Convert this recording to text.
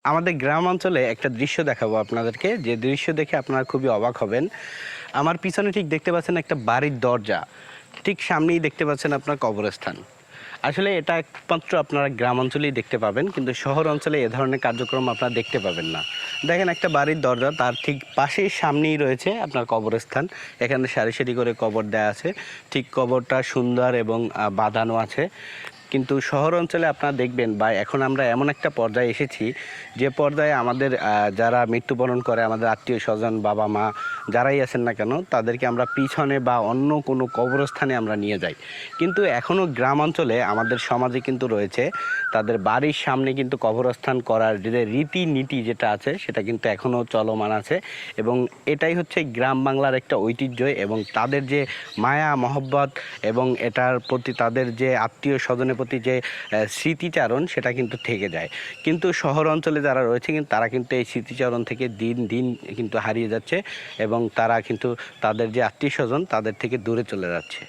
আমাদের গ্রাম অঞ্চলে একটা দৃশ্য দেখাবো আপনাদেরকে, যে দৃশ্য দেখে আপনারা খুবই অবাক হবেন। আমার পিছনে ঠিক দেখতে পাচ্ছেন একটা বাড়ির দরজা, ঠিক সামনেই দেখতে পাচ্ছেন আপনার কবরস্থান। আসলে এটা একমাত্র আপনারা গ্রাম অঞ্চলেই দেখতে পাবেন, কিন্তু শহর অঞ্চলে এ ধরনের কার্যক্রম আপনারা দেখতে পাবেন না। দেখেন, একটা বাড়ির দরজা, তার ঠিক পাশেই সামনেই রয়েছে আপনার কবরস্থান। এখানে সারি সারি করে কবর দেওয়া আছে, ঠিক কবরটা সুন্দর এবং বাঁধানো আছে। কিন্তু শহর অঞ্চলে আপনারা দেখবেন, বা এখন আমরা এমন একটা পর্যায়ে এসেছি যে পর্যায়ে আমাদের যারা মৃত্যুবরণ করে, আমাদের আত্মীয় স্বজন, বাবা মা যারাই আছেন না কেন, তাদেরকে আমরা পিছনে বা অন্য কোনো কবরস্থানে আমরা নিয়ে যাই। কিন্তু এখনও গ্রাম অঞ্চলে আমাদের সমাজে কিন্তু রয়েছে, তাদের বাড়ির সামনে কিন্তু কবরস্থান করার যে রীতিনীতি যেটা আছে সেটা কিন্তু এখনও চলমান আছে। এবং এটাই হচ্ছে গ্রাম বাংলার একটা ঐতিহ্য, এবং তাদের যে মায়া মহব্বত এবং এটার প্রতি তাদের যে আত্মীয় স্বজনের প্রতি যে স্মৃতিচারণ, সেটা কিন্তু থেকে যায়। কিন্তু শহর অঞ্চলে যারা রয়েছে, কিন্তু তারা কিন্তু এই স্মৃতিচারণ থেকে দিন দিন কিন্তু হারিয়ে যাচ্ছে, এবং তারা কিন্তু তাদের যে আত্মীয় স্বজন তাদের থেকে দূরে চলে যাচ্ছে।